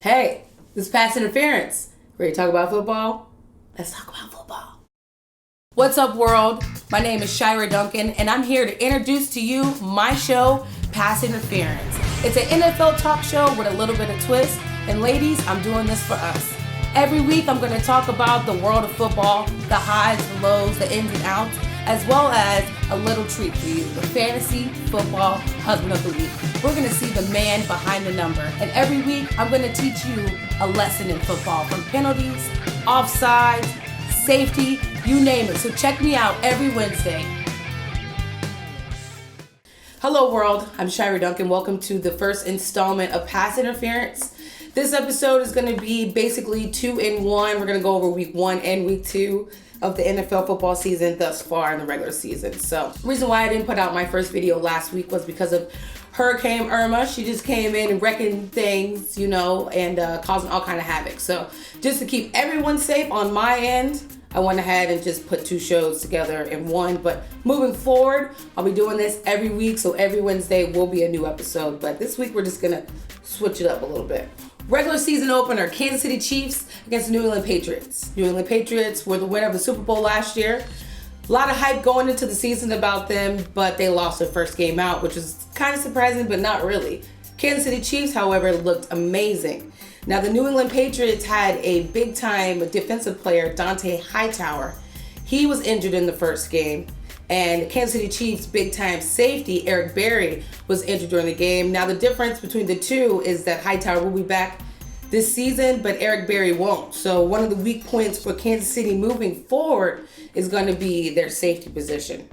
Hey, this is Pass Interference. Ready to talk about football? Let's talk about football. What's up, world? My name is Shira Duncan, and I'm here to introduce to you my show, Pass Interference. It's an NFL talk show with a little bit of twist, and ladies, I'm doing this for us. Every week, I'm going to talk about the world of football, the highs, the lows, the ins and outs, as well as a little treat for you, the fantasy football husband of the week. We're going to see the man behind the number. And every week, I'm going to teach you a lesson in football, from penalties, offsides, safety, you name it. So check me out every Wednesday. Hello, world. I'm Shira Duncan. Welcome to the first installment of Pass Interference. This episode is going to be basically 2-in-1. We're going to go over week 1 and week 2 of the NFL football season thus far in the regular season. So the reason why I didn't put out my first video last week was because of Hurricane Irma. She just came in and wrecking things, and causing all kind of havoc. So just to keep everyone safe on my end, I went ahead and just put 2 shows together in one. But moving forward, I'll be doing this every week. So every Wednesday will be a new episode. But this week, we're just going to switch it up a little bit. Regular season opener, Kansas City Chiefs against the New England Patriots. New England Patriots were the winner of the Super Bowl last year. A lot of hype going into the season about them, but they lost their first game out, which is kind of surprising, but not really. Kansas City Chiefs, however, looked amazing. Now, the New England Patriots had a big-time defensive player, Dante Hightower. He was injured in the first game. And the Kansas City Chiefs' big-time safety, Eric Berry, was injured during the game. Now, the difference between the two is that Hightower will be back this season, but Eric Berry won't. So one of the weak points for Kansas City moving forward is going to be their safety position.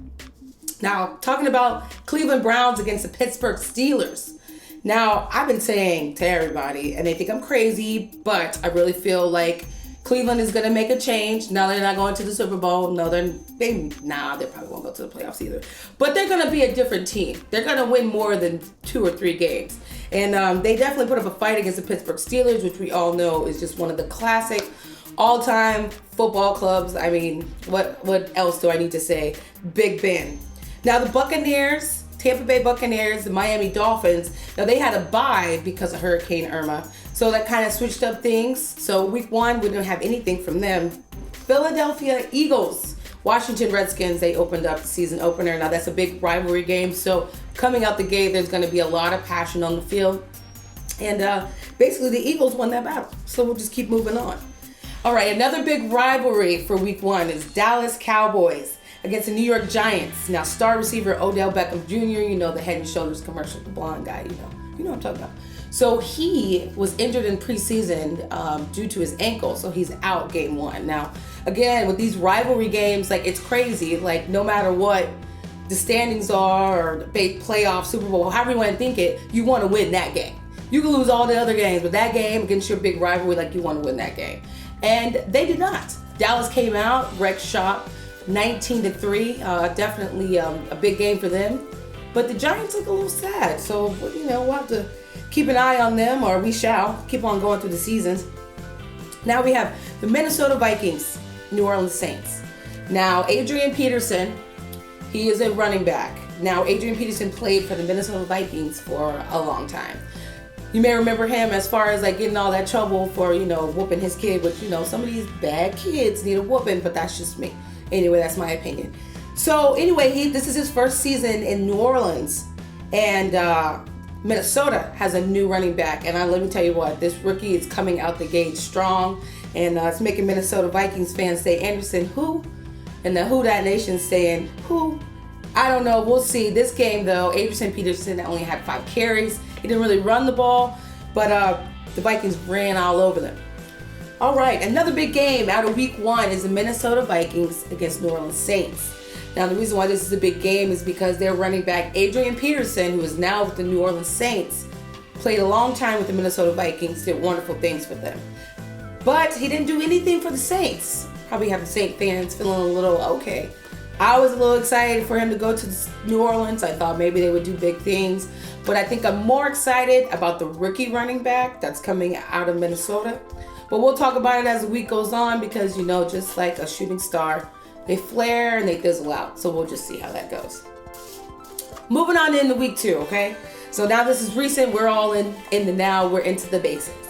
Now, talking about Cleveland Browns against the Pittsburgh Steelers. Now, I've been saying to everybody, and they think I'm crazy, but I really feel like Cleveland is going to make a change. Now they're not going to the Super Bowl. No, they probably won't go to the playoffs either. But they're going to be a different team. They're going to win more than 2 or 3 games. And they definitely put up a fight against the Pittsburgh Steelers, which we all know is just one of the classic all-time football clubs. I mean, what else do I need to say? Big Ben. Now the Buccaneers, Tampa Bay Buccaneers, the Miami Dolphins, now they had a bye because of Hurricane Irma. So that kind of switched up things. So week 1, we didn't have anything from them. Philadelphia Eagles, Washington Redskins, they opened up the season opener. Now that's a big rivalry game. So coming out the gate, there's going to be a lot of passion on the field. And basically the Eagles won that battle. So we'll just keep moving on. All right, another big rivalry for week 1 is Dallas Cowboys against the New York Giants. Now star receiver Odell Beckham Jr., the Head and Shoulders commercial, the blonde guy, you know what I'm talking about. So he was injured in preseason due to his ankle, so he's out game 1. Now, again, with these rivalry games, it's crazy. No matter what the standings are, or the playoff, Super Bowl, however you want to think it, you want to win that game. You can lose all the other games, but that game against your big rivalry, you want to win that game. And they did not. Dallas came out, wrecked shop, 19-3. Definitely a big game for them. But the Giants look a little sad, so we'll have to keep an eye on them, or we shall keep on going through the seasons. Now we have the Minnesota Vikings, New Orleans Saints. Now, Adrian Peterson, he is a running back. Now, Adrian Peterson played for the Minnesota Vikings for a long time. You may remember him as far as getting all that trouble for, whooping his kid, which, some of these bad kids need a whooping, but that's just me. Anyway, that's my opinion. So anyway, this is his first season in New Orleans, and Minnesota has a new running back, and let me tell you what, this rookie is coming out the gate strong, and it's making Minnesota Vikings fans say, Anderson, who? And the Who Dat Nation saying, who? I don't know, we'll see. This game, though, Adrian Peterson only had 5 carries. He didn't really run the ball, but the Vikings ran all over them. All right, another big game out of week 1 is the Minnesota Vikings against New Orleans Saints. Now, the reason why this is a big game is because their running back, Adrian Peterson, who is now with the New Orleans Saints, played a long time with the Minnesota Vikings, did wonderful things for them. But he didn't do anything for the Saints. Probably have the Saint fans feeling a little okay. I was a little excited for him to go to New Orleans. I thought maybe they would do big things. But I think I'm more excited about the rookie running back that's coming out of Minnesota. But we'll talk about it as the week goes on because, just like a shooting star, they flare and they fizzle out. So we'll just see how that goes. Moving on into week 2, okay? So now this is recent. We're all in the now. We're into the basics.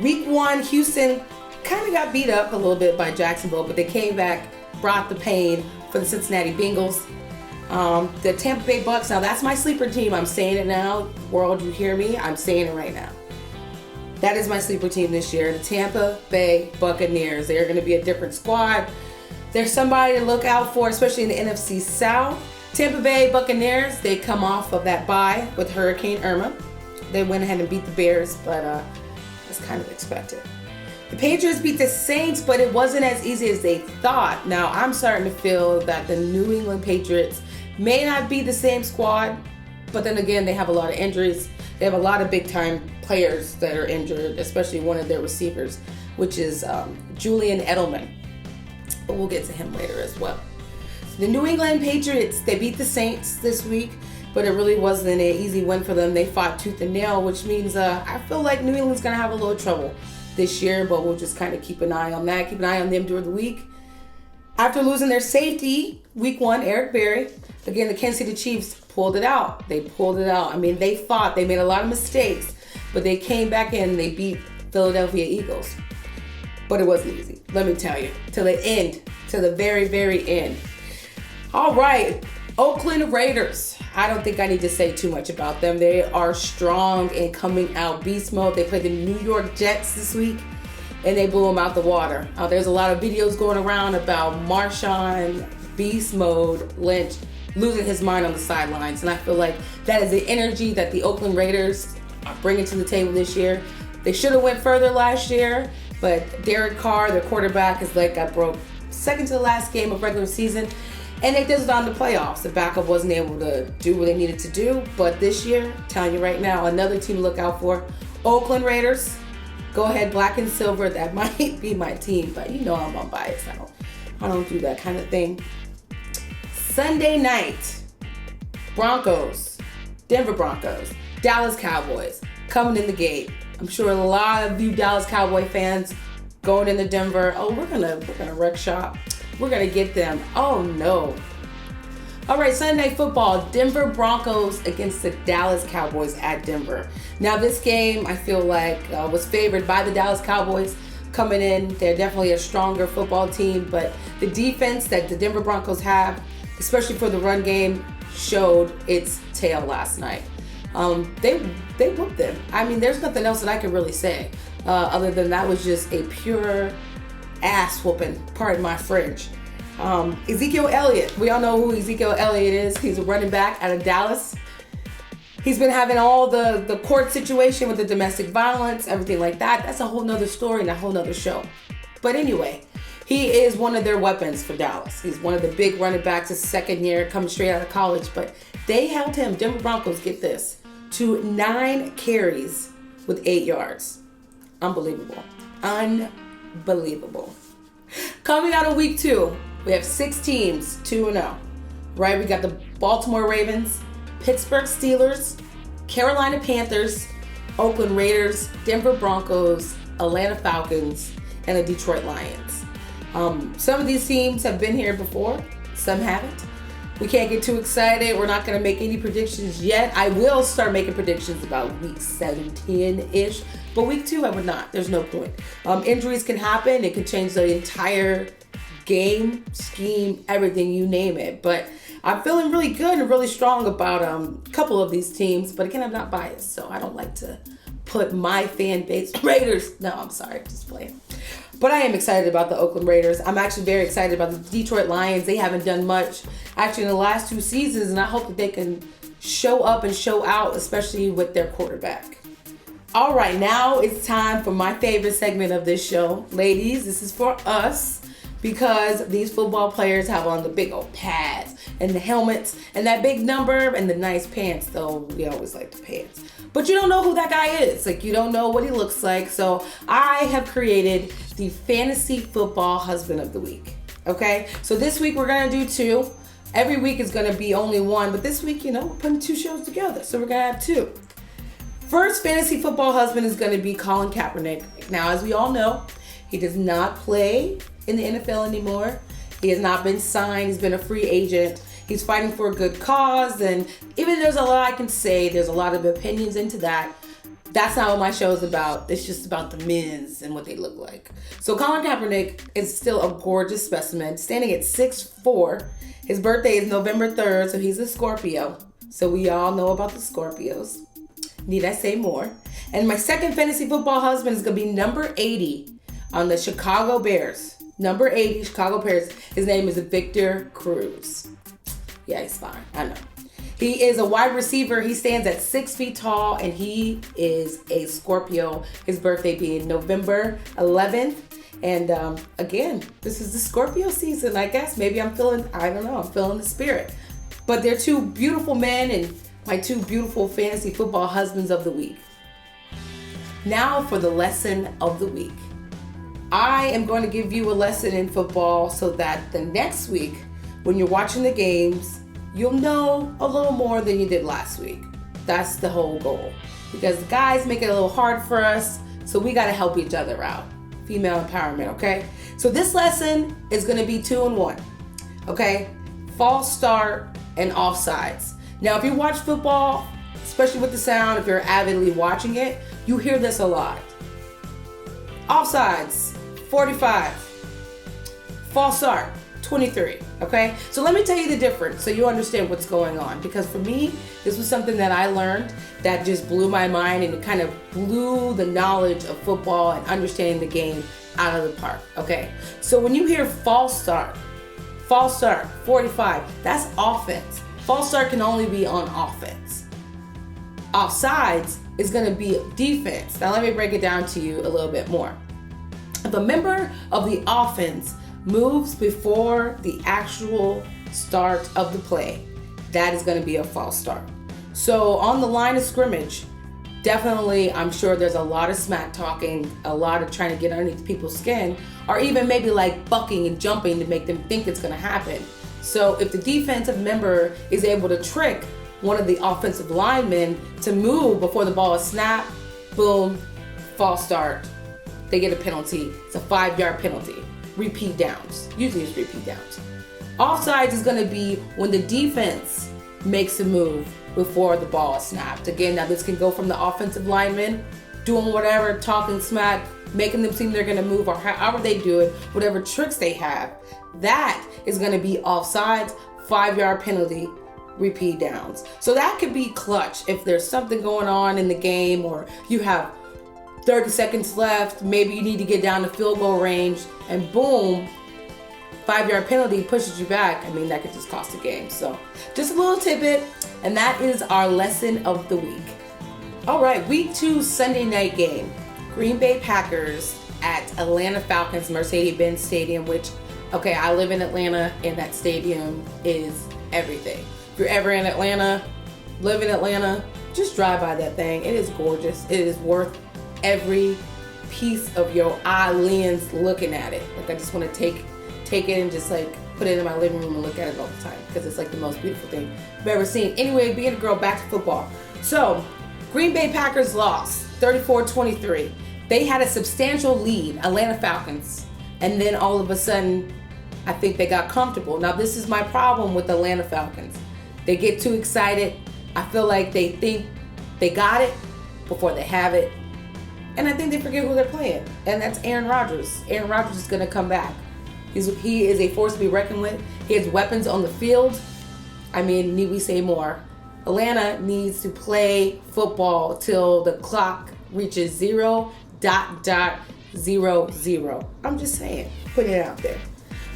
Week 1, Houston kind of got beat up a little bit by Jacksonville, but they came back, brought the pain for the Cincinnati Bengals. The Tampa Bay Bucks, now that's my sleeper team. I'm saying it now. World, you hear me? I'm saying it right now. That is my sleeper team this year, the Tampa Bay Buccaneers. They're going to be a different squad. There's somebody to look out for, especially in the NFC South. Tampa Bay Buccaneers, they come off of that bye with Hurricane Irma. They went ahead and beat the Bears, but it's kind of expected. The Patriots beat the Saints, but it wasn't as easy as they thought. Now, I'm starting to feel that the New England Patriots may not be the same squad, but then again, they have a lot of injuries. They have a lot of big-time players that are injured, especially one of their receivers, which is Julian Edelman. But we'll get to him later as well. The New England Patriots, they beat the Saints this week, but it really wasn't an easy win for them. They fought tooth and nail, which means I feel like New England's going to have a little trouble this year, but we'll just kind of keep an eye on that. Keep an eye on them during the week. After losing their safety, week 1, Eric Berry, again, the Kansas City Chiefs pulled it out. They pulled it out. I mean, they fought. They made a lot of mistakes, but they came back in and they beat Philadelphia Eagles. But it wasn't easy, let me tell you, to the end, to the very, very end. All right, Oakland Raiders. I don't think I need to say too much about them. They are strong and coming out beast mode. They played the New York Jets this week, and they blew them out the water. There's a lot of videos going around about Marshawn beast mode Lynch losing his mind on the sidelines, and I feel like that is the energy that the Oakland Raiders are bringing to the table this year. They should have went further last year, but Derek Carr, their quarterback, his leg got broke second to the last game of regular season, and they did it on the playoffs. The backup wasn't able to do what they needed to do, but this year, I'm telling you right now, another team to look out for. Oakland Raiders, go ahead, black and silver. That might be my team, but you know I'm unbiased. I don't do that kind of thing. Sunday night, Broncos, Denver Broncos, Dallas Cowboys coming in the gate. I'm sure a lot of you Dallas Cowboy fans going into Denver. Oh, we're gonna wreck shop. We're gonna get them. Oh no. All right, Sunday Night Football, Denver Broncos against the Dallas Cowboys at Denver. Now this game, I feel like was favored by the Dallas Cowboys coming in. They're definitely a stronger football team, but the defense that the Denver Broncos have, especially for the run game, showed its tail last night. They whooped them. I mean, there's nothing else that I can really say other than that was just a pure ass whooping, pardon my French. Ezekiel Elliott, we all know who Ezekiel Elliott is. He's a running back out of Dallas. He's been having all the court situation with the domestic violence, everything like that. That's a whole nother story and a whole nother show. But anyway, he is one of their weapons for Dallas. He's one of the big running backs, his second year, coming straight out of college. But they held him, Denver Broncos, get this, to 9 carries with 8 yards. Unbelievable. Unbelievable. Coming out of week 2, we have 6 teams, 2-0. Right? We got the Baltimore Ravens, Pittsburgh Steelers, Carolina Panthers, Oakland Raiders, Denver Broncos, Atlanta Falcons, and the Detroit Lions. Some of these teams have been here before, some haven't. We can't get too excited. We're not going to make any predictions yet. I will start making predictions about week 7-10-ish, but week 2 I would not. There's no point. Injuries can happen. It can change the entire game, scheme, everything, you name it. But I'm feeling really good and really strong about a couple of these teams. But again, I'm not biased, so I don't like to put my fan base Raiders. No, I'm sorry, just playing. But I am excited about the Oakland Raiders. I'm actually very excited about the Detroit Lions. They haven't done much actually in the last 2 seasons, and I hope that they can show up and show out, especially with their quarterback. All right, now it's time for my favorite segment of this show. Ladies, this is for us because these football players have on the big old pads and the helmets and that big number and the nice pants, though we always like the pants. But you don't know who that guy is. Like, you don't know what he looks like. So I have created the Fantasy Football Husband of the Week. Okay? So this week we're going to do 2. Every week is going to be only 1. But this week, we're putting 2 shows together. So we're going to have 2. First Fantasy Football Husband is going to be Colin Kaepernick. Now, as we all know, he does not play in the NFL anymore. He has not been signed. He's been a free agent. He's fighting for a good cause, and even there's a lot I can say, there's a lot of opinions into that. That's not what my show is about. It's just about the men's and what they look like. So Colin Kaepernick is still a gorgeous specimen, standing at 6'4". His birthday is November 3rd, so he's a Scorpio. So we all know about the Scorpios. Need I say more? And my second fantasy football husband is going to be number 80 on the Chicago Bears. Number 80, Chicago Bears. His name is Victor Cruz. Yeah, he's fine. I know. He is a wide receiver. He stands at 6 feet tall, and he is a Scorpio. His birthday being November 11th. And again, this is the Scorpio season, I guess. Maybe I'm feeling the spirit. But they're two beautiful men and my two beautiful fantasy football husbands of the week. Now for the lesson of the week. I am going to give you a lesson in football so that the next week, when you're watching the games, you'll know a little more than you did last week. That's the whole goal. Because the guys make it a little hard for us, so we got to help each other out. Female empowerment, okay? So this lesson is going to be 2 in 1, okay? False start and offsides. Now, if you watch football, especially with the sound, if you're avidly watching it, you hear this a lot. Offsides, 45. False start, 23, okay? So let me tell you the difference so you understand what's going on. Because for me, this was something that I learned that just blew my mind, and it kind of blew the knowledge of football and understanding the game out of the park, okay? So when you hear false start, 45, that's offense. False start can only be on offense. Offsides is going to be defense. Now let me break it down to you a little bit more. If a member of the offense moves before the actual start of the play, that is going to be a false start. So on the line of scrimmage, definitely I'm sure there's a lot of smack talking, a lot of trying to get underneath people's skin, or even maybe like bucking and jumping to make them think it's going to happen. So if the defensive member is able to trick one of the offensive linemen to move before the ball is snapped, boom, false start. They get a penalty. It's a 5-yard penalty. Repeat downs. Usually it's repeat downs. Offsides is going to be when the defense makes a move before the ball is snapped. Again, now this can go from the offensive lineman doing whatever, talking smack, making them seem they're going to move, or however they do it, whatever tricks they have. That is going to be offsides, 5-yard penalty, repeat downs. So that could be clutch if there's something going on in the game, or you have 30 seconds left, maybe you need to get down to field goal range, and boom, 5-yard penalty pushes you back. I mean, that could just cost a game. So just a little tidbit, and that is our lesson of the week. All right, week 2 Sunday night game. Green Bay Packers at Atlanta Falcons Mercedes-Benz Stadium, which, okay, I live in Atlanta, and that stadium is everything. If you're ever in Atlanta, live in Atlanta, just drive by that thing. It is gorgeous. It is worth every piece of your eye lens looking at it. Like, I just want to take it and just like put it in my living room and look at it all the time, because it's like the most beautiful thing I've ever seen. Anyway, being a girl, back to football. So Green Bay Packers lost 34-23. They had a substantial lead, Atlanta Falcons, and then all of a sudden I think they got comfortable. Now this is my problem with Atlanta Falcons. They get too excited. I feel like they think they got it before they have it. And I think they forget who they're playing. And that's Aaron Rodgers. Aaron Rodgers is going to come back. He is a force to be reckoned with. He has weapons on the field. I mean, need we say more? Atlanta needs to play football till the clock reaches 0.00. I'm just saying, putting it out there.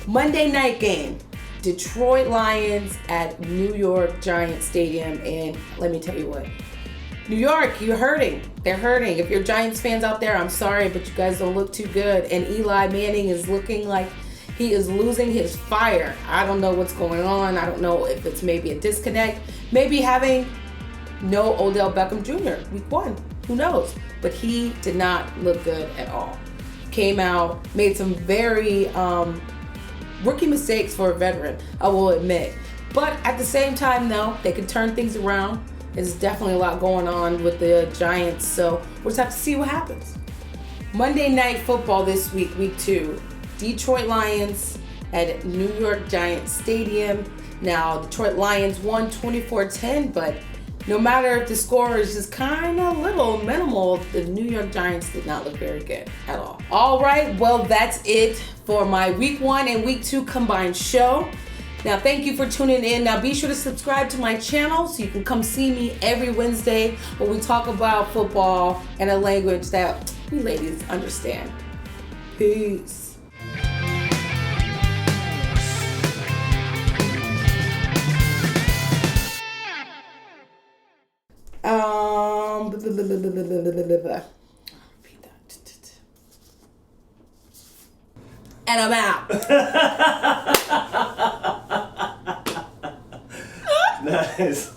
Monday night game. Detroit Lions at New York Giants Stadium. And let me tell you what. New York, you're hurting. They're hurting. If you're Giants fans out there, I'm sorry, but you guys don't look too good. And Eli Manning is looking like he is losing his fire. I don't know what's going on. I don't know if it's maybe a disconnect. Maybe having no Odell Beckham Jr. week 1. Who knows? But he did not look good at all. Came out, made some very rookie mistakes for a veteran, I will admit. But at the same time, though, they could turn things around. There's definitely a lot going on with the Giants, so we'll just have to see what happens. Monday Night Football this week, week 2. Detroit Lions at New York Giants Stadium. Now, Detroit Lions won 24-10, but No matter if the score is just kind of minimal, the New York Giants did not look very good at all. All right, well, that's it for my week 1 and week 2 combined show. Now, thank you for tuning in. Now, be sure to subscribe to my channel so you can come see me every Wednesday when we talk about football in a language that we ladies understand. Peace. Repeat that. And I'm out. Nice.